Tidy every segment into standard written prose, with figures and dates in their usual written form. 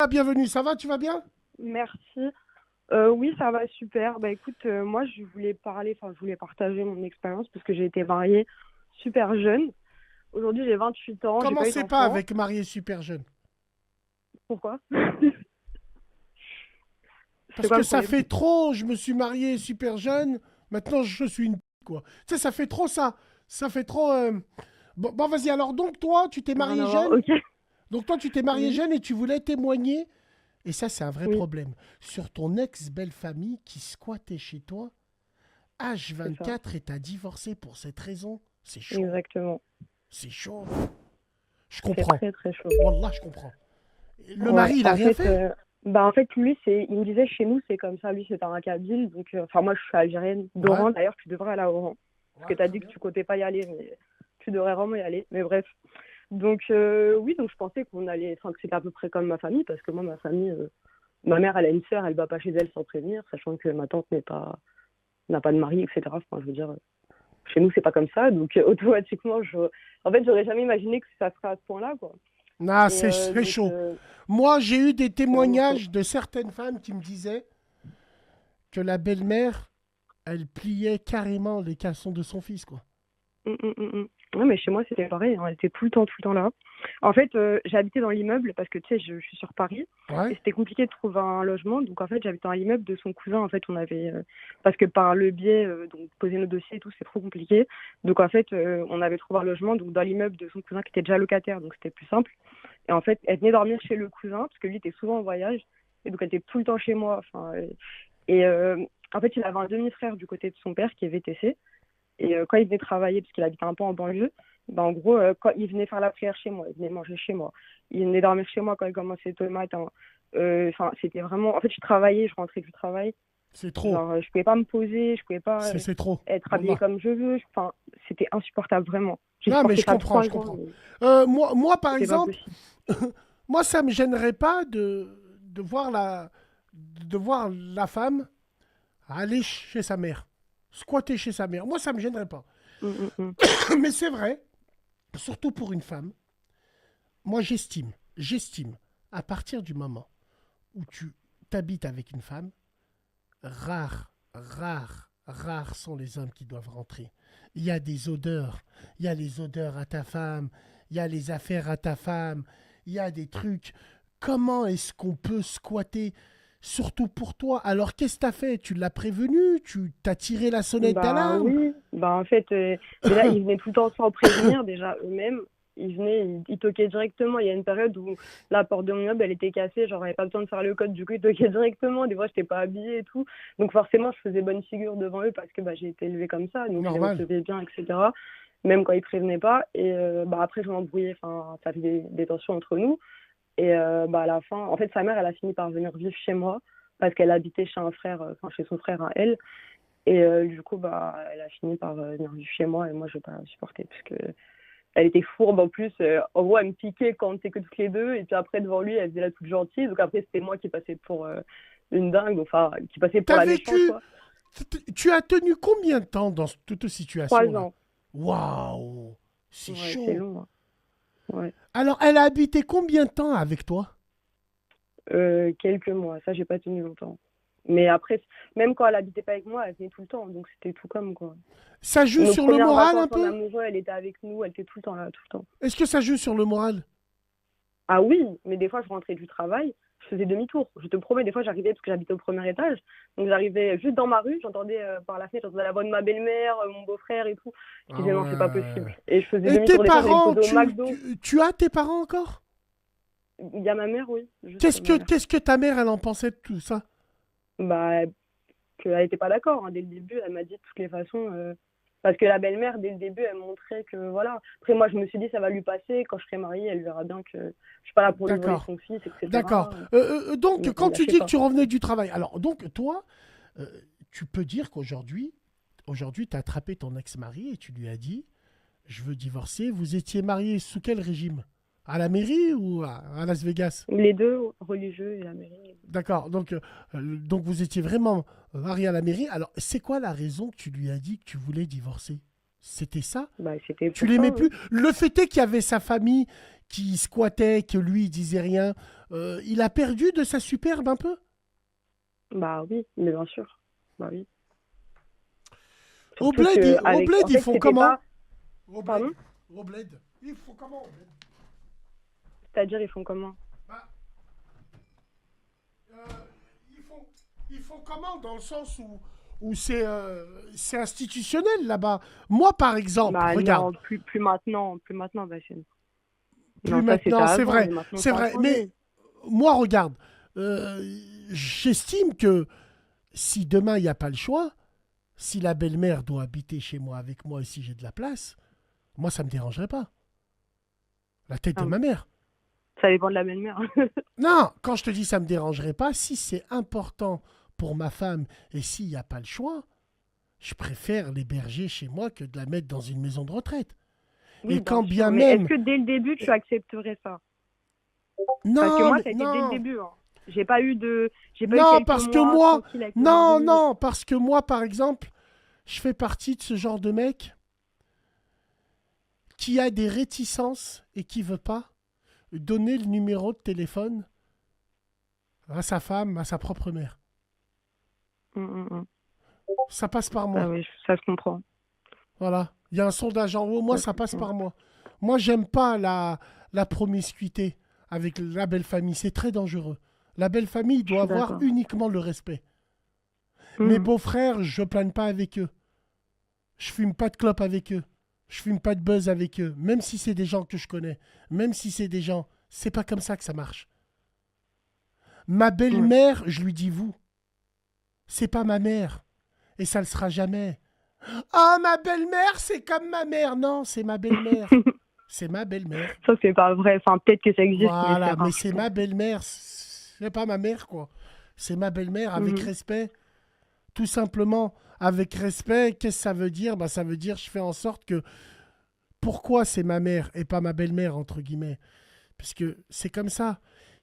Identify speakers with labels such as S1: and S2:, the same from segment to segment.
S1: Ah, bienvenue, ça va, tu vas bien?
S2: Merci. Oui, ça va super. Bah écoute, moi je voulais parler, enfin je voulais partager mon expérience parce que j'ai été mariée super jeune. Aujourd'hui j'ai 28 ans, j'ai pas eu
S1: Commencez pas
S2: d'enfant.
S1: avec marié super jeune.
S2: Pourquoi? C'était
S1: Parce
S2: quoi
S1: que
S2: le
S1: ça
S2: problème?
S1: fait trop, je me suis marié super jeune, maintenant je suis une quoi. Tu sais, ça fait trop ça. Ça fait trop. Bon, vas-y, alors donc toi, tu t'es
S2: Rien
S1: marié
S2: à voir.
S1: jeune.
S2: Ok.
S1: Donc toi, tu t'es marié
S2: Oui,
S1: jeune et tu voulais témoigner. Et ça, c'est un vrai
S2: oui,
S1: problème. Sur ton ex-belle-famille qui squattait chez toi,
S2: c'est ça.
S1: H24 et t'as divorcé pour cette raison. C'est chaud.
S2: Exactement.
S1: C'est chaud. Je
S2: C'est
S1: comprends.
S2: très très chaud.
S1: Wallah, je comprends. Le
S2: Ouais.
S1: mari, il a
S2: En
S1: rien
S2: fait,
S1: fait.
S2: lui il me disait chez nous c'est comme ça. Lui c'était un Kabyle, donc enfin moi je suis algérienne
S1: Ouais.
S2: d'Oran. D'ailleurs tu devrais aller à Oran parce que
S1: Ouais,
S2: t'as
S1: très
S2: dit que
S1: bien.
S2: tu comptais pas y aller, mais tu devrais vraiment y aller. Mais bref. Donc oui, donc je pensais qu'on allait, enfin que c'était à peu près comme ma famille, parce que moi ma famille, ma mère elle a une sœur, elle va pas chez elle sans prévenir, sachant que ma tante n'a pas de mari, etc. Enfin je veux dire, chez nous c'est pas comme ça, donc automatiquement en fait j'aurais jamais imaginé que ça serait à ce point-là quoi.
S1: Ah,
S2: Et
S1: c'est
S2: donc
S1: chaud. Moi, j'ai eu des
S2: c'est vraiment chaud.
S1: témoignages de certaines femmes qui me disaient que la belle-mère, elle pliait carrément les caleçons de son fils, quoi.
S2: Ouais, mais chez moi c'était pareil, hein, elle était tout le temps là. En fait, j'habitais dans l'immeuble parce que tu sais, je suis sur Paris et
S1: Ouais.
S2: c'était compliqué de trouver un logement. Donc en fait, j'habitais dans l'immeuble de son cousin. En fait, on avait parce que par le biais donc poser nos dossiers et tout, c'est trop compliqué. Donc en fait, on avait trouvé un logement donc dans l'immeuble de son cousin qui était déjà locataire, donc c'était plus simple. Et en fait, elle venait dormir chez le cousin parce que lui était souvent en voyage et donc elle était tout le temps chez moi. Enfin, et en fait, il avait un demi-frère du côté de son père qui est VTC. Et quand il venait travailler, parce qu'il habitait un peu en banlieue, ben, en gros, quand il venait faire la prière chez moi, il venait manger chez moi, il venait dormir chez moi quand il commençait tôt le matin. Enfin, c'était vraiment. En fait, je travaillais, je rentrais du travail.
S1: C'est trop.
S2: Genre, je pouvais pas me poser, je pouvais pas
S1: C'est trop.
S2: être habillée
S1: Wallah.
S2: comme je veux. Enfin, c'était insupportable, vraiment. J'ai
S1: Non, mais
S2: supporté
S1: je
S2: ça
S1: comprends,
S2: 3
S1: je
S2: ans,
S1: comprends.
S2: mais
S1: Par
S2: c'était pas
S1: exemple,
S2: possible.
S1: moi, ça me gênerait pas de voir la femme aller chez sa mère, squatter chez sa mère. Moi, ça me gênerait pas.
S2: Mm, mm,
S1: Mais c'est vrai, surtout pour une femme, moi, j'estime, à partir du moment où tu t'habites avec une femme, rares sont les hommes qui doivent rentrer. Il y a des odeurs. Il y a les odeurs à ta femme. Il y a les affaires à ta femme. Il y a des trucs. Comment est-ce qu'on peut squatter, surtout pour toi? Alors, qu'est-ce que t'as fait? Tu l'as prévenu? Tu t'as tiré la sonnette
S2: Bah
S1: d'alarme?
S2: oui, bah en fait, déjà, ils venaient tout le temps sans prévenir, déjà eux-mêmes. Ils venaient, ils toquaient directement. Il y a une période où la porte de mon immeuble, elle était cassée, genre, j'avais pas besoin de faire le code, du coup, ils toquaient directement. Des fois, j'étais pas habillée et tout. Donc, forcément, je faisais bonne figure devant eux parce que bah, j'ai été élevée comme ça, donc je les
S1: Normal.
S2: recevais bien, etc. Même quand ils prévenaient pas. Et bah, après, je m'embrouillais, enfin, ça fait des tensions entre nous. Et bah, à la fin, en fait, sa mère, elle a fini par venir vivre chez moi parce qu'elle habitait chez un frère, enfin, chez son frère à elle. Et du coup, bah, elle a fini par venir vivre chez moi et moi, je n'ai pas supporté parce que elle était fourbe en plus. En gros, elle me piquait quand on était que toutes les deux. Et puis après, devant lui, elle faisait la toute gentille. Donc après, c'était moi qui passais pour une dingue, enfin, qui passait pour
S1: T'as
S2: la méchante,
S1: vécu.
S2: quoi.
S1: Tu as tenu combien de temps dans toute cette
S2: 3
S1: situation-là?
S2: ans.
S1: Waouh! C'est
S2: Ouais, c'est
S1: chaud.
S2: long, hein. Ouais.
S1: Alors, elle a habité combien de temps avec toi?
S2: Quelques mois. Ça, j'ai pas tenu longtemps. Mais après, même quand elle habitait pas avec moi, elle venait tout le temps. Donc c'était tout comme, quoi.
S1: Ça joue
S2: Nos
S1: sur le
S2: premières
S1: moral un
S2: vacances en
S1: peu?
S2: amoureux, elle était avec nous. Elle était tout le temps là, tout le temps.
S1: Est-ce que ça joue sur le moral?
S2: Ah oui, mais des fois, je rentrais du travail, je faisais demi-tour. Je te promets, des fois, j'arrivais, parce que j'habitais au premier étage, donc j'arrivais juste dans ma rue, j'entendais par la fenêtre, j'entendais la voix de ma belle-mère, mon beau-frère et tout. Je
S1: Ah
S2: disais non, c'est pas
S1: ouais.
S2: possible. Et je faisais
S1: Et tes
S2: demi-tour. Des fois, j'allais me
S1: parents,
S2: poser au
S1: tu,
S2: McDo.
S1: tu, tu as tes parents encore?
S2: Il y a ma mère, oui, juste
S1: Qu'est-ce
S2: ma
S1: que,
S2: mère.
S1: qu'est-ce que ta mère, elle en pensait de tout ça?
S2: Bah, qu'elle était pas d'accord, hein. Dès le début, elle m'a dit de toutes les façons. Parce que la belle-mère, dès le début, elle montrait que voilà. Après, moi, je me suis dit, ça va lui passer. Quand je serai mariée, elle verra bien que je suis pas là pour lui voler
S1: D'accord.
S2: son fils,
S1: D'accord.
S2: etc.
S1: Donc,
S2: Mais
S1: quand
S2: elle
S1: tu
S2: lâchait
S1: dis que
S2: pas.
S1: tu revenais du travail, alors, donc, toi, euh, tu peux dire qu'aujourd'hui, tu as attrapé ton ex-mari et tu lui as dit, je veux divorcer. Vous étiez mariés sous quel régime? À la mairie ou à Las Vegas?
S2: Les deux, religieux et la mairie.
S1: D'accord. Donc vous étiez vraiment marié à la mairie. Alors, c'est quoi la raison que tu lui as dit que tu voulais divorcer? C'était ça?
S2: Bah, c'était
S1: Tu
S2: pour ça,
S1: l'aimais
S2: hein.
S1: plus? Le fait est qu'il y avait sa famille qui squattait, que lui, il disait rien. il a perdu de sa superbe un peu?
S2: Bah oui, mais bien sûr. Bah oui.
S1: Au
S2: Surtout
S1: bled,
S2: que
S1: au
S2: avec,
S1: bled,
S2: en
S1: ils
S2: fait,
S1: font
S2: c'était
S1: comment?
S2: pas.
S1: Au bled,
S2: Pardon?
S1: au bled. Ils font comment au bled?
S2: C'est-à-dire, ils font comment?
S1: Bah, euh, ils font, ils font comment dans le sens où c'est institutionnel là-bas. Moi, par exemple,
S2: Bah
S1: regarde,
S2: non, plus maintenant, plus maintenant, Bachir.
S1: plus
S2: Non, ça c'était
S1: maintenant,
S2: avant, mais maintenant
S1: c'est
S2: ça a
S1: vrai, mais
S2: changé.
S1: moi, regarde, euh, j'estime que si demain il n'y a pas le choix, si la belle-mère doit habiter chez moi avec moi et si j'ai de la place, moi, ça me dérangerait pas. La tête de
S2: Ah,
S1: ma mère.
S2: ça dépend de la belle-mère.
S1: Non, quand je te dis ça me dérangerait pas, si c'est important pour ma femme et s'il n'y a pas le choix, je préfère l'héberger chez moi que de la mettre dans une maison de retraite. Et
S2: Oui, bien
S1: quand
S2: sûr.
S1: bien
S2: Mais est-ce
S1: même...
S2: que dès le début, tu accepterais ça? Parce que
S1: Non,
S2: moi,
S1: mais
S2: ça a été dès le
S1: non,
S2: début, hein. J'ai pas eu
S1: non,
S2: quelques
S1: parce que
S2: mois
S1: moi...
S2: tranquille avec mon
S1: Non,
S2: mari.
S1: non, parce que moi, par exemple, je fais partie de ce genre de mec qui a des réticences et qui veut pas donner le numéro de téléphone à sa femme, à sa propre mère.
S2: Mm.
S1: Ça passe par
S2: Ah
S1: moi.
S2: oui, ça se comprend.
S1: Voilà. Il y a un sondage en haut, moi,
S2: Ça se
S1: ça passe
S2: comprend.
S1: par moi. Moi, j'aime pas la promiscuité avec la belle famille. C'est très dangereux. La belle famille
S2: Je
S1: doit
S2: suis
S1: avoir
S2: d'accord.
S1: uniquement le respect. Mes
S2: Mm.
S1: beaux-frères, je plane pas avec eux. Je fume pas de clope avec eux. Je fume pas de buzz avec eux. Même si c'est des gens que je connais. Même si c'est des gens. C'est pas comme ça que ça marche. Ma
S2: Ouais.
S1: belle-mère, je lui dis vous. C'est pas ma mère. Et ça le sera jamais. Ah, ma belle-mère, c'est comme ma mère. Non, c'est ma belle-mère. C'est ma belle-mère.
S2: Ça, c'est pas vrai. Enfin, peut-être que ça existe, mais c'est
S1: Voilà, mais
S2: rare, je
S1: c'est
S2: pense.
S1: ma belle-mère. C'est pas ma mère, quoi. C'est ma belle-mère avec
S2: Mhm.
S1: respect. Tout simplement, avec respect, qu'est-ce que ça veut dire? Bah, ça veut dire je fais en sorte que pourquoi c'est ma mère et pas ma belle-mère, entre guillemets. Parce que c'est comme ça.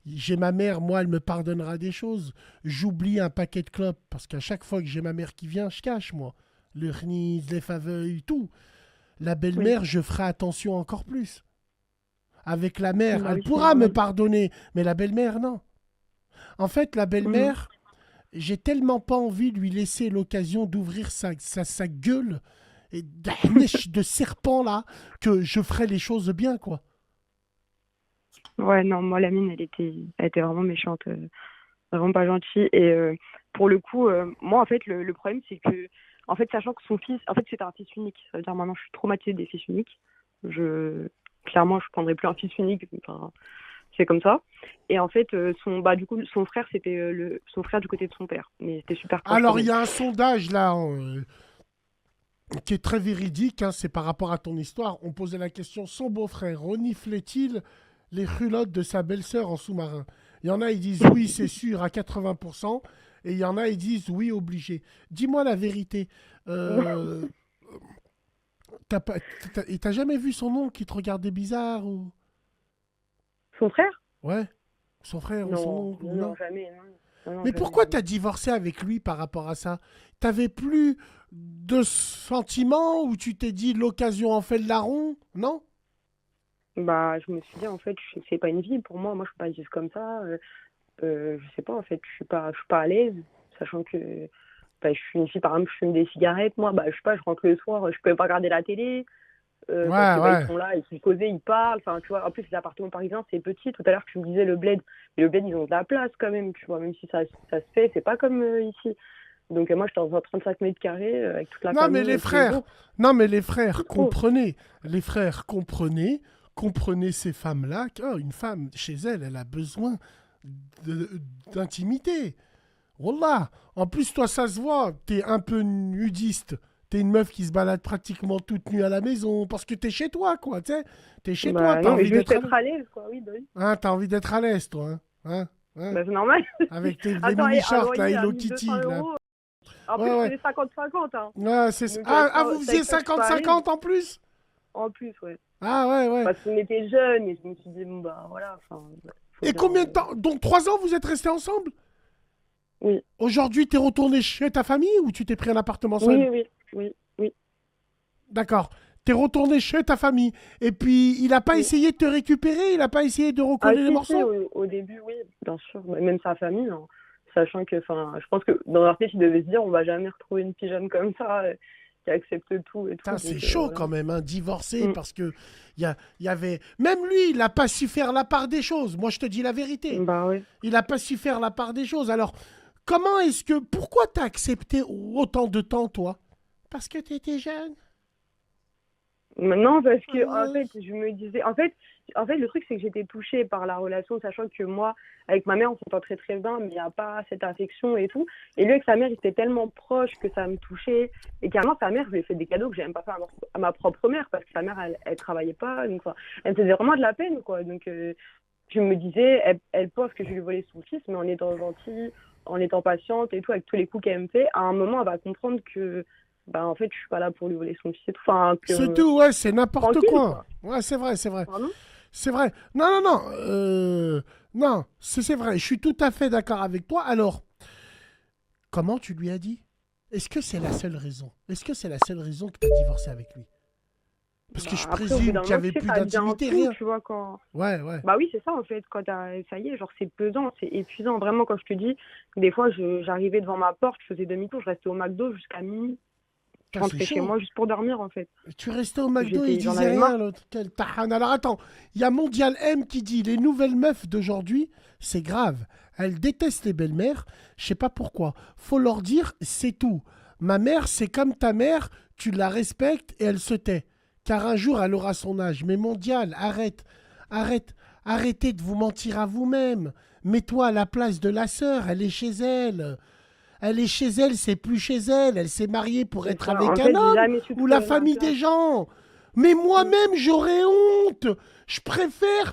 S1: J'ai ma mère, moi, elle me pardonnera des choses. J'oublie un paquet de clopes parce qu'à chaque fois que j'ai ma mère qui vient, je cache, moi. Le rnis, les faveuilles, tout. La
S2: Oui.
S1: belle-mère, je ferai attention encore plus. Avec la mère,
S2: Bah
S1: elle
S2: oui, c'est
S1: pourra me
S2: normal.
S1: pardonner, mais la belle-mère, non. En fait, la
S2: Mhm.
S1: belle-mère, j'ai tellement pas envie de lui laisser l'occasion d'ouvrir sa gueule et de serpent là que je ferai les choses bien, quoi.
S2: Ouais, non, moi, la mine, elle était vraiment méchante, vraiment pas gentille. Et pour le coup, moi, en fait, le problème, c'est que, en fait, sachant que son fils, en fait, c'était un fils unique. Ça veut dire maintenant, je suis traumatisée des fils uniques. Clairement, je prendrais plus un fils unique. Enfin, c'est comme ça. Et en fait, du coup, son frère, c'était son frère du côté de son père. Mais c'était super proche quand
S1: Alors, il
S2: même.
S1: y a un sondage là qui est très véridique, hein, c'est par rapport à ton histoire. On posait la question, son beau-frère reniflait-il les culottes de sa belle-sœur en sous-marin? Il y en a, ils disent oui, c'est sûr, à 80%, et il y en a, ils disent oui, obligé. Dis-moi la vérité. Euh, et t'as jamais vu son oncle qui te regardait bizarre ou...
S2: Son frère?
S1: Ouais, son frère ou son
S2: Non,
S1: oncle ou
S2: non,
S1: non?
S2: jamais. Non, non, non,
S1: Mais
S2: jamais,
S1: pourquoi
S2: jamais.
S1: t'as divorcé avec lui par rapport à ça? T'avais plus de sentiments ou tu t'es dit l'occasion en fait le larron? Non?
S2: Bah, je me suis dit, en fait, c'est pas une vie pour moi. Moi, je peux pas vivre comme ça. Je sais pas, en fait, je suis pas à l'aise, sachant que bah, je suis une fille, par exemple, je fume des cigarettes. Moi, bah, je sais pas, je rentre le soir, je peux même pas regarder la télé. Parce
S1: Ouais,
S2: que bah, ils
S1: ouais.
S2: sont là, ils sont causés, ils parlent. Enfin, tu vois, en plus, les appartements parisiens, c'est petit. Tout à l'heure, tu me disais le bled. Mais le bled, ils ont de la place quand même, tu vois, même si ça se fait, c'est pas comme ici. Donc, moi, j'étais dans un 35 mètres carrés avec toute la
S1: Non, mais
S2: famille
S1: les
S2: et tous les
S1: frères,
S2: autres.
S1: non, mais
S2: C'est trop.
S1: les frères, comprenez ces femmes-là. Oh, une femme, chez elle, elle a besoin de- d'intimité. Wallah. En plus, toi, ça se voit, t'es un peu nudiste. T'es une meuf qui se balade pratiquement toute nue à la maison parce que t'es chez toi, quoi, tu sais. T'es chez toi,
S2: Bah,
S1: t'as
S2: non, mais
S1: envie
S2: je veux juste
S1: d'être à
S2: être
S1: l'aise.
S2: à l'aise, quoi. Oui, bah oui.
S1: Hein, t'as envie d'être à l'aise, toi, hein. Hein, hein.
S2: Bah, c'est normal.
S1: Avec les
S2: Attends, et un
S1: mini-shorts, là,
S2: loyer à
S1: Hello
S2: 1200
S1: Kitty, là.
S2: euros. En plus,
S1: Ouais,
S2: je
S1: ouais.
S2: faisais 50-50, hein.
S1: Ouais,
S2: Donc,
S1: vous
S2: c'est avec
S1: faisiez
S2: ça que je suis pas à l'aise.
S1: 50-50 en plus?
S2: En plus, ouais.
S1: Ah, ouais, ouais.
S2: Parce qu'on était jeunes et je me suis dit, bon, bah voilà, enfin, faut
S1: Et
S2: bien.
S1: combien de temps? Donc 3 ans, vous êtes restés ensemble?
S2: Oui,
S1: Aujourd'hui, t'es retourné chez ta famille ou tu t'es pris un appartement seul?
S2: oui, oui, oui, oui.
S1: D'accord. T'es retourné chez ta famille. Et puis, il n'a pas
S2: Oui.
S1: essayé de te récupérer, il n'a pas essayé de
S2: Ah
S1: recoller les
S2: si,
S1: morceaux.
S2: au début, oui, bien sûr. Même sa famille, hein. Sachant que, enfin, je pense que dans leur tête, ils devaient se dire, on va jamais retrouver une pigeonne comme ça, qui accepte tout et tout.
S1: Putain, c'est
S2: Donc,
S1: chaud
S2: voilà.
S1: quand même, hein, divorcer,
S2: Mm.
S1: parce que il y avait... Même lui, il n'a pas su faire la part des choses. Moi, je te dis la vérité.
S2: Bah oui.
S1: Il n'a pas su faire la part des choses. Alors, comment est-ce que... Pourquoi t'as accepté autant de temps, toi? Parce que t'étais jeune.
S2: Non, parce que en
S1: Euh,
S2: fait, je me disais, en fait, le truc c'est que j'étais touchée par la relation, sachant que moi, avec ma mère, on s'entend très très bien, mais il n'y a pas cette affection et tout. Et lui, avec sa mère, il était tellement proche que ça me touchait. Et carrément, sa mère, je lui ai fait des cadeaux que j'ai même pas fait à ma propre mère, parce que sa mère, elle travaillait pas, donc enfin, elle me faisait vraiment de la peine, quoi. Donc, je me disais, elle pense que je lui volais son fils, mais en étant gentille, en étant patiente et tout, avec tous les coups qu'elle me fait, à un moment, elle va comprendre que, bah, en fait, je suis pas là pour lui voler son fils et tout. Enfin,
S1: c'est
S2: que
S1: tout, ouais, c'est n'importe
S2: tranquille,
S1: quoi.
S2: quoi.
S1: Ouais, c'est vrai, c'est vrai.
S2: Pardon?
S1: C'est vrai. Non, non, non. Non, c'est vrai. Je suis tout à fait d'accord avec toi. Alors, comment tu lui as dit? Est-ce que c'est la seule raison? Est-ce que c'est la seule raison que tu as divorcé avec lui? Parce que
S2: Bah,
S1: je
S2: après, au bout
S1: présume
S2: d'un
S1: qu'il n'y
S2: moment,
S1: avait
S2: tu sais,
S1: plus
S2: ça devient
S1: d'intimité,
S2: tout,
S1: rien.
S2: tu vois, quand...
S1: Ouais, ouais.
S2: Bah oui, c'est ça, en fait, ça y est, genre, c'est pesant, c'est épuisant. Vraiment, quand je te dis, des fois, j'arrivais devant ma porte, je faisais demi-tour, je restais au McDo jusqu'à minuit. Je
S1: Putain, c'est
S2: rentrais chez
S1: chaud.
S2: moi juste pour dormir, en fait.
S1: Tu restais au McDo et il
S2: J'en
S1: disait
S2: avais
S1: rien,
S2: marre.
S1: l'autre. Quel tahan. Alors attends, il y a Mondial M qui dit les nouvelles meufs d'aujourd'hui, c'est grave. Elles détestent les belles-mères. Je sais pas pourquoi. Faut leur dire, c'est tout. Ma mère, c'est comme ta mère, tu la respectes et elle se tait. Car un jour, elle aura son âge. Mais Mondial, arrête. Arrête. Arrêtez de vous mentir à vous-même. Mets-toi à la place de la sœur, elle est chez elle. Elle est chez elle, c'est plus chez elle. Elle s'est mariée pour
S2: C'est
S1: être
S2: ça.
S1: avec
S2: En
S1: un
S2: fait, j'ai
S1: homme
S2: jamais su
S1: ou la
S2: trouver ma
S1: famille
S2: place.
S1: des gens. Mais
S2: Mm.
S1: moi-même, j'aurais honte. Je préfère.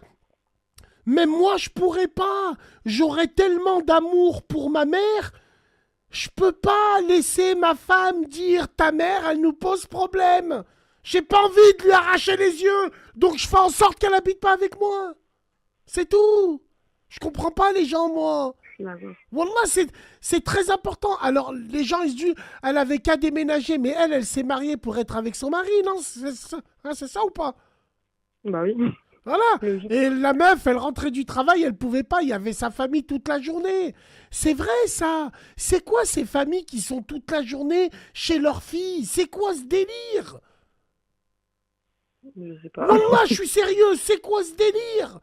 S1: Même moi, je pourrais pas. J'aurais tellement d'amour pour ma mère. Je peux pas laisser ma femme dire ta mère, elle nous pose problème. J'ai pas envie de lui arracher les yeux. Donc je fais en sorte qu'elle habite pas avec moi. C'est tout. Je comprends pas les gens, moi.
S2: Je suis d'accord.
S1: Wallah, c'est très important. Alors, les gens, ils se disent, elle avait qu'à déménager, mais elle s'est mariée pour être avec son mari, non? C'est ça ou pas?
S2: Bah oui,
S1: Voilà.
S2: logique.
S1: Et la meuf, elle rentrait du travail, elle pouvait pas, il y avait sa famille toute la journée. C'est vrai, ça. C'est quoi ces familles qui sont toute la journée chez leurs filles? C'est quoi ce délire?
S2: Je sais pas.
S1: Wallah, je suis sérieux, c'est quoi ce délire?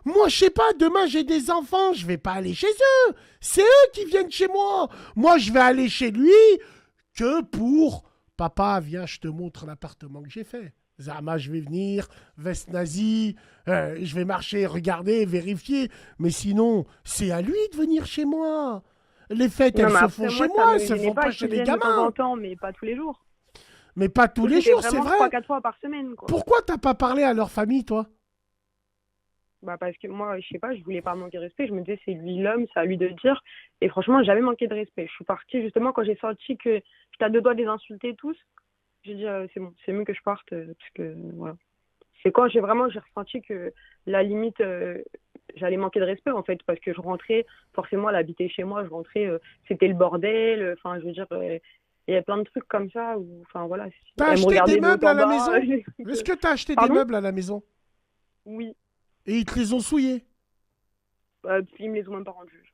S1: Moi, je sais pas, demain j'ai des enfants, je vais pas aller chez eux. C'est eux qui viennent chez moi. Moi, je vais aller chez lui que pour papa, viens, je te montre l'appartement que j'ai fait. Zama, je vais venir, veste nazie, je vais marcher, regarder, vérifier. Mais sinon, c'est à lui de venir chez moi. Les fêtes,
S2: Non,
S1: elles
S2: mais
S1: se font
S2: après,
S1: chez
S2: moi, ça
S1: moi, elles
S2: me
S1: se
S2: gênait
S1: font pas
S2: pas
S1: chez
S2: qu'ils
S1: les
S2: viennent de temps en
S1: gamins.
S2: temps, mais pas tous les jours.
S1: Mais pas tous
S2: Nous,
S1: les
S2: c'était
S1: jours, c'est
S2: vraiment
S1: vrai.
S2: 3-4 fois par semaine, quoi.
S1: Pourquoi t'as pas parlé à leur famille, toi?
S2: Bah parce que moi, je sais pas, je voulais pas manquer de respect. Je me disais, c'est lui l'homme, c'est à lui de dire. Et franchement, j'avais manqué de respect. Je suis partie justement quand j'ai senti que j'étais à deux doigts de les insulter tous. J'ai dit, c'est bon, c'est mieux que je parte parce que voilà. C'est quand j'ai ressenti que la limite, j'allais manquer de respect en fait parce que je rentrais, forcément, elle habitait chez moi, je rentrais, c'était le bordel. Enfin, je veux dire, il y a plein de trucs comme ça où, enfin voilà,
S1: T'as
S2: elle me
S1: acheté des
S2: regardait de haut
S1: meubles à
S2: en
S1: la
S2: bas.
S1: maison? Est-ce que t'as acheté des
S2: Pardon?
S1: meubles à la maison?
S2: Oui,
S1: Et ils te les ont souillés?
S2: ils me les ont même pas rendus.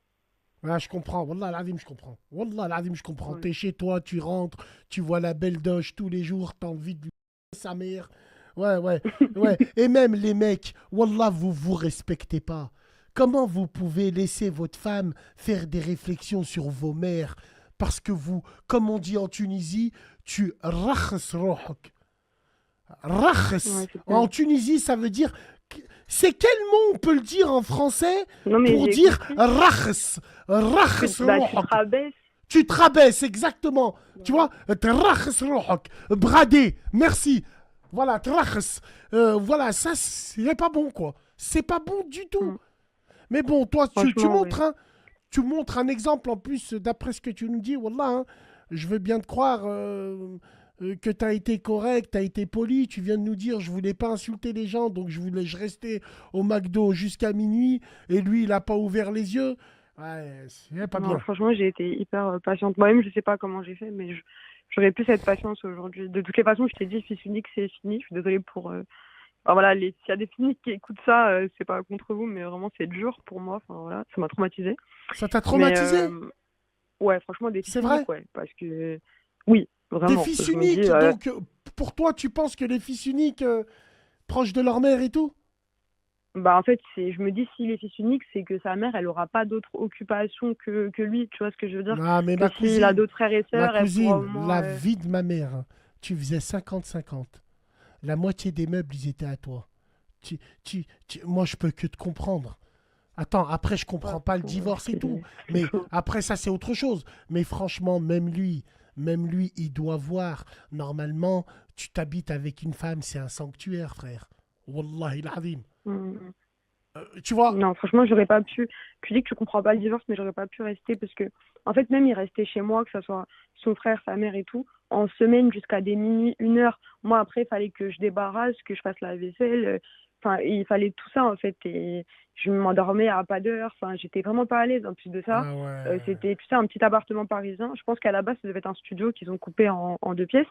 S1: Ah, je comprends. Wallah l'azim, je comprends. Wallah l'azim, je comprends.
S2: Ouais.
S1: T'es chez toi, tu rentres, tu vois la belle doge tous les jours, t'as envie de lui sa mère. Ouais, ouais, ouais. Et même les mecs, Wallah, vous vous respectez pas. Comment vous pouvez laisser votre femme faire des réflexions sur vos mères? Parce que vous, comme on dit en Tunisie, tu rakhs rohok. Rakhs.
S2: Ouais, c'est ça.
S1: En Tunisie, ça veut dire. C'est quel mot on peut le dire en français
S2: Non, mais
S1: pour
S2: j'ai
S1: dire
S2: compris.
S1: rakhs? Rakhs
S2: Bah, tu te
S1: rohok.
S2: rabaisses.
S1: Tu te rabaisses, exactement. Tu
S2: Voilà.
S1: vois, trakhs rohok. Brader, merci. Voilà, trakhs. Voilà, ça, c'est pas bon, quoi. C'est pas bon du tout.
S2: Mm.
S1: Mais bon, toi, tu
S2: Franchement, ouais.
S1: montres, hein, tu montres un exemple en plus, d'après ce que tu nous dis, Wallah, hein, je veux bien te croire que tu as été correct, tu as été poli. Tu viens de nous dire, je voulais pas insulter les gens, donc je restais au McDo jusqu'à minuit, et lui, il a pas ouvert les yeux. Ouais, c'est pas
S2: Non,
S1: bien.
S2: franchement, j'ai été hyper patiente. Moi-même, je sais pas comment j'ai fait, mais j'aurais plus cette patience aujourd'hui. De toutes les façons, je t'ai dit, fils unique, c'est fini. Je suis désolée pour. Enfin, voilà, s'il y a des filles uniques qui écoutent ça, c'est pas contre vous, mais vraiment, c'est dur pour moi. Enfin, voilà, ça m'a traumatisée.
S1: Ça t'a
S2: Mais
S1: traumatisé?
S2: ouais, franchement, des fils
S1: C'est vrai?
S2: uniques, ouais. Parce que, oui,
S1: Des
S2: vraiment.
S1: fils
S2: Je me dis,
S1: uniques, donc pour toi, tu penses que les fils uniques proches de leur mère et tout?
S2: bah, en fait, je me dis, s'il est fils unique, c'est que sa mère, elle aura pas d'autre occupation que lui. Tu vois ce que je veux dire?
S1: Ah, mais
S2: Que s'il a d'autres frères et
S1: ma
S2: sœurs, elle pourra au
S1: cousine,
S2: moins.
S1: la vie de ma mère, hein. Tu faisais 50-50. La moitié des meubles, ils étaient à toi. Moi, je peux que te comprendre. Attends, après, je
S2: Ouais,
S1: comprends pas le
S2: franchement,
S1: divorce et tout.
S2: c'est
S1: Mais
S2: chaud.
S1: après, ça, c'est autre chose. Mais franchement, même lui, il doit voir. Normalement, tu t'habites avec une femme, c'est un sanctuaire, frère. Wallahi l'azim.
S2: Mm.
S1: Tu vois?
S2: Non, franchement, j'aurais pas pu. Tu dis que tu comprends pas le divorce, mais j'aurais pas pu rester parce que, en fait, même il restait chez moi, que ce soit son frère, sa mère et tout, en semaine jusqu'à des minuit, 1 heure. Moi, après, il fallait que je débarrasse, que je fasse la vaisselle. Enfin, il fallait tout ça, en fait. Et je m'endormais à pas d'heure. Enfin, j'étais vraiment pas à l'aise. En plus de ça,
S1: Ah ouais.
S2: c'était, tu sais, un petit appartement parisien. Je pense qu'à la base, ça devait être un studio qu'ils ont coupé en 2 pièces.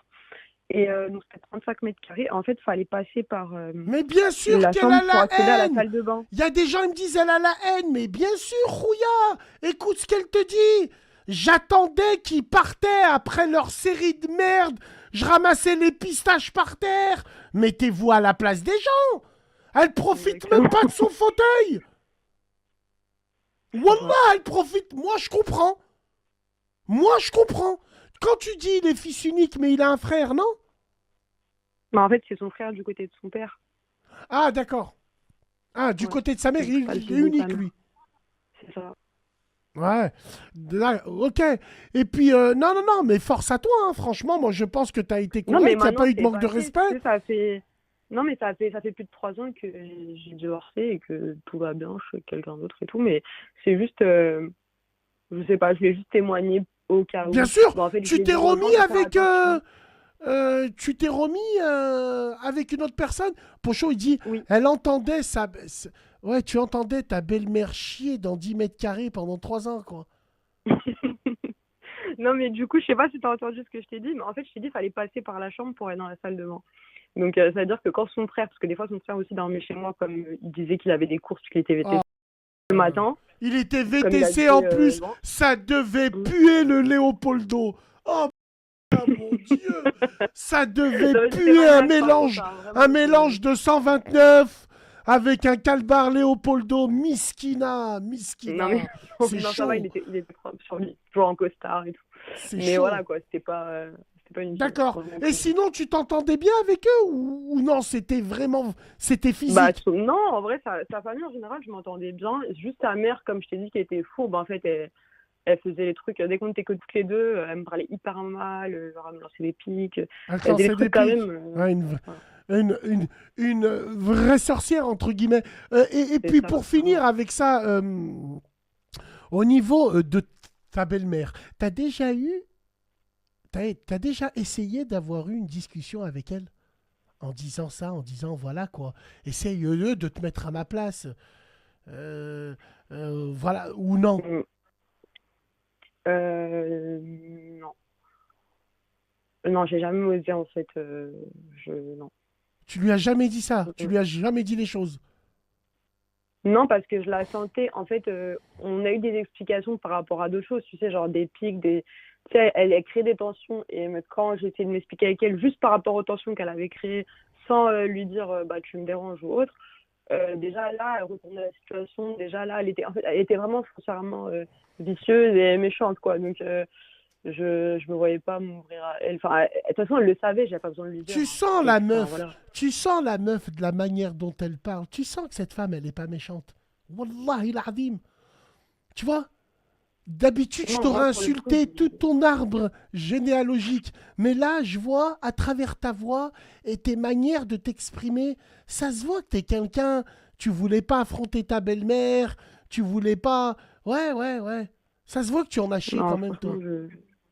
S2: Et donc, c'était 35 mètres carrés. En fait, il fallait passer par
S1: Mais bien sûr
S2: la
S1: qu'elle a
S2: chambre pour
S1: la
S2: accéder à la
S1: haine.
S2: salle de bain.
S1: Il y a des gens qui me disent elle a la haine. Mais bien sûr, Rouya, écoute ce qu'elle te dit. J'attendais qu'ils partaient après leur série de merde. Je ramassais les pistaches par terre. Mettez-vous à la place des gens. Elle profite même
S2: Exactement.
S1: pas de son fauteuil.
S2: C'est ça.
S1: Wallah, elle profite. Moi, je comprends. Moi, je comprends. Quand tu dis il est fils unique, mais il a un frère, non?
S2: Mais en fait, c'est son frère du côté de son père.
S1: Ah, d'accord. Ah, du
S2: Ouais.
S1: côté de sa mère,
S2: Donc, c'est pas le
S1: il est
S2: fils de sa
S1: unique, lui.
S2: mère. C'est ça.
S1: Ouais, ok. Et puis, non, non, non, mais force à toi, hein. Franchement, moi, je pense que tu as été
S2: Non, mais
S1: correct, il n'y a pas
S2: maintenant,
S1: eu de
S2: c'est
S1: manque de
S2: passé. Tu
S1: respect.
S2: sais, ça fait. Non, mais ça fait plus de 3 ans que j'ai divorcé et que tout va bien, je suis avec quelqu'un d'autre et tout. Mais c'est juste. Je sais pas, je voulais juste témoigner au cas
S1: Bien
S2: où.
S1: sûr,
S2: Bon, en fait, je
S1: tu
S2: voulais
S1: t'es
S2: dire aux gens
S1: remis
S2: de faire
S1: avec,
S2: attention.
S1: tu t'es remis avec une autre personne. Pocho, il dit,
S2: Oui.
S1: elle entendait ouais, tu entendais ta belle-mère chier dans 10 mètres carrés pendant 3 ans, quoi.
S2: Non, mais du coup, je sais pas si tu as entendu ce que je t'ai dit, mais en fait, je t'ai dit qu'il fallait passer par la chambre pour aller dans la salle de bain. Donc, ça veut dire que quand son frère, parce que des fois, son frère aussi dormait chez moi, comme il disait qu'il avait des courses, qu'il était
S1: Oh,
S2: VTC le matin,
S1: il était
S2: comme il
S1: VTC
S2: habitait
S1: en plus,
S2: loin.
S1: ça devait
S2: Mm.
S1: puer le Léopoldo. Oh, mon Dieu, ça devait
S2: Non, mais j'étais
S1: puer
S2: maniaque, par contre, hein,
S1: un
S2: vraiment,
S1: mélange de 129 avec un calbar Léopoldo. Miskina,
S2: Non, mais
S1: Miskina. C'est
S2: non, ça va,
S1: chaud,
S2: il était propre sur lui, toujours en costard et tout.
S1: c'est
S2: Mais
S1: chaud.
S2: voilà, quoi, c'était pas une vie,
S1: D'accord.
S2: vraiment
S1: Et
S2: pas une vie.
S1: sinon, tu t'entendais bien avec eux ou non, c'était vraiment, c'était
S2: Bah,
S1: physique.
S2: non, en vrai, sa famille, en général, je m'entendais bien. Juste sa mère, comme je t'ai dit, qui était fourbe, en fait, elle faisait les trucs, dès qu'on était que toutes les deux, elle me parlait hyper mal, genre, elle me lançait des pics.
S1: Elle te
S2: Elle faisait des
S1: lançait des
S2: trucs quand
S1: pics.
S2: même.
S1: Ouais,
S2: Voilà,
S1: une vraie sorcière, entre guillemets. Et
S2: c'est
S1: puis,
S2: ça,
S1: pour finir
S2: vraiment.
S1: avec ça, au niveau de ta belle-mère, t'as déjà essayé d'avoir eu une discussion avec elle en disant ça, en disant voilà quoi, essaye de te mettre à ma place, Euh, voilà, ou non.
S2: Mm. Non. Non, j'ai jamais osé, en fait. Non.
S1: Tu lui as jamais dit ça, tu
S2: Mm.
S1: lui as jamais dit les choses.
S2: Non, parce que je la sentais. En fait, on a eu des explications par rapport à d'autres choses, tu sais, genre des pics, des. Tu sais, elle crée des tensions. Et quand j'ai essayé de m'expliquer avec elle, juste par rapport aux tensions qu'elle avait créées, sans lui dire bah, tu me déranges ou autre, déjà là, elle retournait la situation. Déjà là, elle était vraiment foncièrement vicieuse et méchante, quoi. Donc, je me voyais pas m'ouvrir à elle. Enfin, de toute façon, elle le savait, j'avais pas besoin de lui dire,
S1: Tu
S2: hein.
S1: sens
S2: Donc,
S1: la
S2: enfin,
S1: meuf,
S2: voilà.
S1: tu sens la meuf de la manière dont elle parle, tu sens que cette femme, elle est pas méchante. Wallahi l'azim. Tu vois, d'habitude, je
S2: Non,
S1: t'aurais
S2: moi, pour le coup,
S1: insulté tout ton arbre généalogique. Mais là, je vois, à travers ta voix et tes manières de t'exprimer, ça se voit que t'es quelqu'un, tu voulais pas affronter ta belle-mère, tu voulais pas... Ouais, ouais, ouais. Ça se voit que tu en as chié
S2: non,
S1: quand même,
S2: franchement,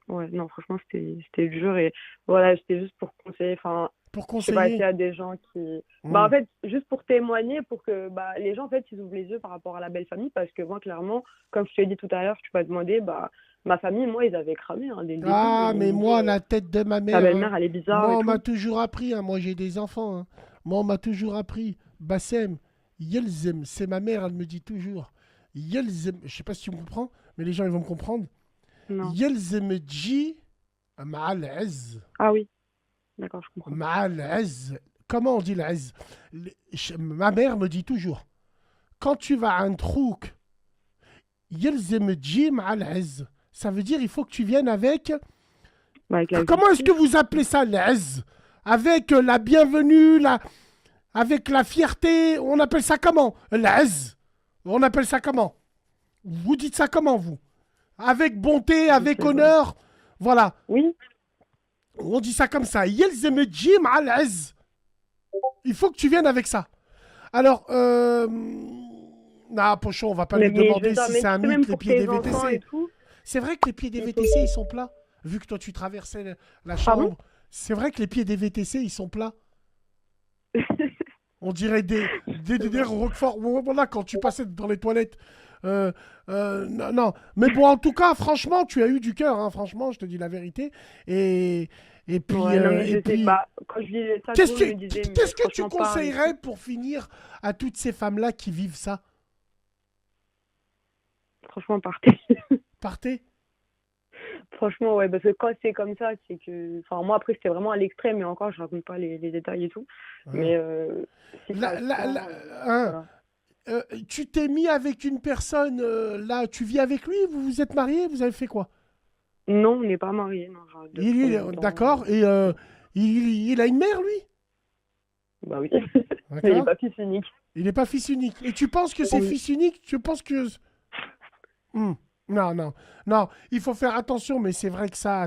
S1: toi.
S2: ouais, non, franchement, c'était dur. Et voilà, c'était juste pour conseiller. Enfin,
S1: Pour
S2: je sais pas s'il y
S1: conseiller.
S2: a des gens qui. Bah, en
S1: Hmm.
S2: fait, juste pour témoigner, pour que bah, les gens, en fait, ils ouvrent les yeux par rapport à la belle famille. Parce que moi, clairement, comme je te l'ai dit tout à l'heure, tu m'as demandé, bah, Ma famille, moi, ils avaient cramé hein, dès le début.
S1: Ah,
S2: Ils
S1: mais
S2: m'ont dit,
S1: moi, la tête de ma
S2: ta
S1: mère,
S2: belle-mère, elle est bizarre
S1: moi,
S2: et
S1: on m'a
S2: tout.
S1: toujours appris, hein, moi j'ai des enfants, hein. Moi, on m'a toujours appris, Bassem, Yelzem, c'est ma mère, elle me dit toujours, Yelzem, je sais pas si tu me comprends, mais les gens, ils vont me comprendre,
S2: Non.
S1: Yelzem Ji, Ma'al Ez,
S2: Ah oui, d'accord, je comprends.
S1: Ma'al Ez. Comment on dit l'Ez? Ma mère me dit toujours, quand tu vas à un trouk, Yelzem Ji Ma'al Ez. Ça veut dire il faut que tu viennes avec.
S2: Bah, avec la
S1: Comment est-ce que
S2: justice.
S1: vous appelez ça, l'Ez? Avec la bienvenue, avec la fierté, on appelle ça comment? L'Ez. On appelle ça comment? Vous dites ça comment, vous? Avec bonté,
S2: Je
S1: avec
S2: sais pas.
S1: honneur. Voilà.
S2: Oui,
S1: On dit ça comme ça. Yelzemedjim al-Ez. Il faut que tu viennes avec ça. Alors, non, Pochon, on va pas lui
S2: mais je veux
S1: demander
S2: dire,
S1: si
S2: mais
S1: c'est un
S2: tu sais, même
S1: mythe, les
S2: pour
S1: pieds des
S2: tes enfants et
S1: VTC.
S2: tout.
S1: C'est vrai que les pieds des
S2: il faut
S1: VTC,
S2: que-
S1: ils sont plats. Vu que toi, tu traversais la
S2: Pardon?
S1: chambre. C'est vrai que les pieds des VTC, ils sont plats. On dirait des Roquefort. Voilà, quand tu passais dans les toilettes. Non, non. Mais bon, en tout cas, franchement, tu as eu du cœur. Hein, franchement, je te dis la vérité. Et puis.
S2: Ouais, non, mais
S1: Et
S2: je sais
S1: puis
S2: pas. Quand je disais ça, tout
S1: qu'est-ce
S2: le monde
S1: que,
S2: me disait, mais
S1: qu'est-ce que tu
S2: franchement, pas.
S1: conseillerais pour finir à toutes ces femmes-là qui vivent ça?
S2: Franchement, partez.
S1: Partez.
S2: Franchement, ouais, parce que quand c'est comme ça, c'est que. Enfin, moi, après, c'était vraiment à l'extrême, et encore, je raconte pas les détails et tout.
S1: Hein.
S2: Mais si ça
S1: La-
S2: se
S1: la-
S2: tend,
S1: la- hein,
S2: voilà.
S1: tu t'es mis avec une personne, là, tu vis avec lui, vous vous êtes mariés, vous avez fait quoi?
S2: Non, on n'est pas mariés, non, genre, depuis longtemps.
S1: D'accord, et il a une mère, lui?
S2: Bah oui. Mais il n'est
S1: D'accord.
S2: pas fils unique.
S1: Il n'est pas fils unique. Et tu penses que c'est
S2: Oui.
S1: fils unique? Tu penses que... Non, non, non. Il faut faire attention, mais c'est vrai que ça,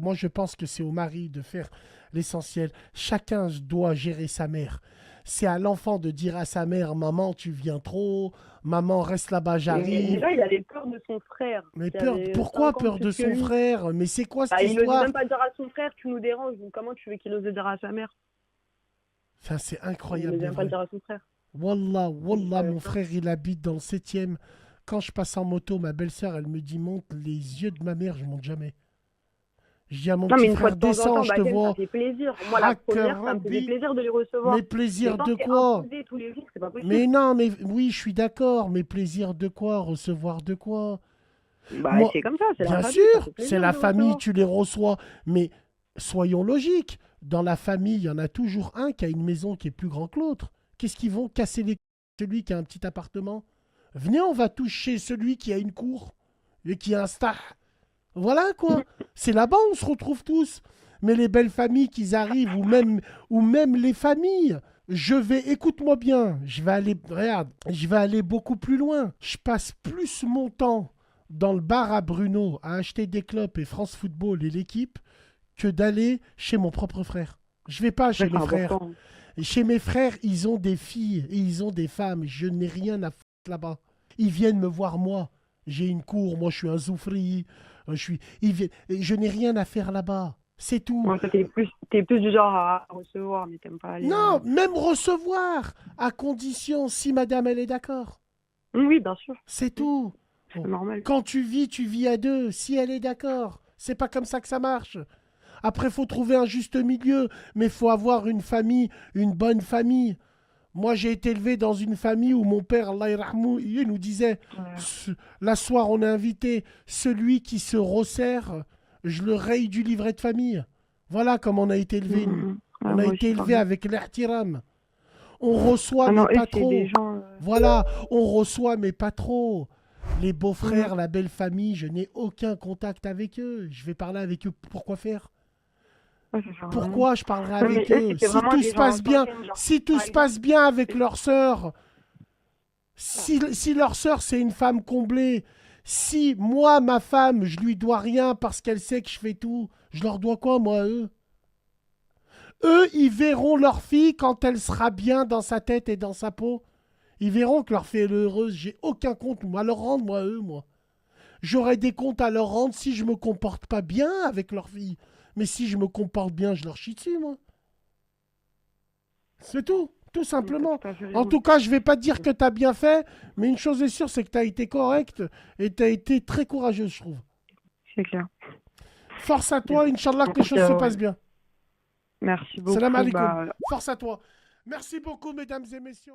S1: moi, je pense que c'est au mari de faire l'essentiel. Chacun doit gérer sa mère. C'est à l'enfant de dire à sa mère, maman, tu viens trop, maman, reste là-bas,
S2: Mais
S1: j'arrive.
S2: déjà, il avait peur de son frère.
S1: Mais
S2: qui
S1: peur,
S2: avait
S1: pourquoi
S2: 5 ans
S1: peur de
S2: plus que
S1: son
S2: lui.
S1: frère? Mais c'est quoi cette
S2: Bah, il n'osait
S1: histoire?
S2: même pas dire à son frère, tu nous déranges. Donc, comment tu veux qu'il ose le dire à sa mère?
S1: Enfin, c'est
S2: Il
S1: incroyable.
S2: n'osait
S1: de
S2: même pas le
S1: vrai.
S2: dire à son frère.
S1: Wallah, wallah,
S2: savait
S1: mon
S2: pas.
S1: frère, il habite dans le 7e. Quand je passe en moto, ma belle-sœur, elle me dit, monte les yeux de ma mère, je monte jamais. Je dis à mon
S2: Non, mais
S1: petit
S2: une fois
S1: frère,
S2: de temps en
S1: descends,
S2: temps,
S1: je te
S2: Bassem, ça
S1: vois.
S2: fait plaisir. Moi, la première, ça me faisait
S1: Rabbi.
S2: plaisir de les recevoir.
S1: Mais
S2: Mais
S1: plaisir
S2: quand
S1: de
S2: c'est
S1: quoi?
S2: imposé tous les jours, c'est pas possible.
S1: Mais non, mais oui, je suis d'accord, mais plaisir de quoi? Recevoir de quoi?
S2: Bah,
S1: Moi,
S2: c'est comme ça, c'est la
S1: bien
S2: famille, ça
S1: sûr,
S2: fait
S1: c'est
S2: plaisir
S1: la
S2: de
S1: famille,
S2: recevoir.
S1: tu les reçois. Mais soyons logiques. Dans la famille, il y en a toujours un qui a une maison qui est plus grande que l'autre. Qu'est-ce qu'ils vont casser les celui qui a un petit appartement? Venez, on va toucher celui qui a une cour et qui a un star. Voilà quoi. C'est là-bas où on se retrouve tous. Mais les belles familles qui arrivent, ou même les familles, écoute-moi bien, regarde, je vais aller beaucoup plus loin. Je passe plus mon temps dans le bar à Bruno à acheter des clopes et France Football et l'équipe que d'aller chez mon propre frère. Je vais pas chez
S2: Ouais,
S1: mes
S2: c'est
S1: frères.
S2: important.
S1: Et chez mes frères, ils ont des filles et ils ont des femmes. Je n'ai rien à foutre là-bas. Ils viennent me voir moi. J'ai une cour, moi je suis un zoufri. Je n'ai rien à faire là-bas. C'est tout.
S2: Ouais, toi, t'es plus du genre à recevoir, mais t'aimes pas aller.
S1: Non, même recevoir, à condition si madame elle est d'accord.
S2: Oui, bien sûr,
S1: C'est tout.
S2: c'est
S1: Bon.
S2: normal.
S1: Quand tu vis à deux, si elle est d'accord. C'est pas comme ça que ça marche. Après, faut trouver un juste milieu, mais faut avoir une famille, une bonne famille. Moi, j'ai été élevé dans une famille où mon père, Allah yarhamou, il nous disait,
S2: Ouais.
S1: la soir, on est invité, celui qui se resserre, je le raye du livret de famille. Voilà comme on a été élevé, nous.
S2: Mhm. Ah,
S1: On a
S2: moi
S1: été
S2: aussi,
S1: élevé
S2: pareil.
S1: avec l'ihtiram. On reçoit,
S2: Ah non,
S1: mais
S2: eux,
S1: pas
S2: c'est
S1: trop.
S2: des gens.
S1: Voilà, on reçoit, mais pas trop. Les beaux-frères,
S2: Mhm.
S1: la belle famille, je n'ai aucun contact avec eux. Je vais parler avec eux. Pourquoi faire?
S2: Ouais, ça sert à rien.
S1: Pourquoi je parlerai
S2: Non, mais
S1: avec
S2: eux,
S1: eux?
S2: c'était
S1: Si
S2: vraiment
S1: tout
S2: des
S1: se
S2: gens
S1: passe bien,
S2: anciens, genre,
S1: si tout
S2: par
S1: se
S2: exemple,
S1: passe bien avec leur sœur, si leur sœur c'est une femme comblée, si moi, ma femme, je lui dois rien parce qu'elle sait que je fais tout, je leur dois quoi, moi, à eux? Eux, ils verront leur fille quand elle sera bien dans sa tête et dans sa peau. Ils verront que leur fille est heureuse. J'ai aucun compte à leur rendre, moi, à eux, moi. J'aurai des comptes à leur rendre si je me comporte pas bien avec leur fille. Mais si je me comporte bien, je leur chie dessus, moi. C'est tout, tout
S2: t'as
S1: simplement.
S2: tout à fait
S1: En
S2: raison.
S1: tout cas, je vais pas te dire que tu as bien fait, mais une chose est sûre, c'est que tu as été correct et tu as été très courageuse, je trouve.
S2: c'est clair.
S1: Force à toi, Inch'Allah, que les choses se passent bien.
S2: Merci beaucoup.
S1: Salam alaikum.
S2: Bah,
S1: Force à toi. Merci beaucoup, mesdames et messieurs.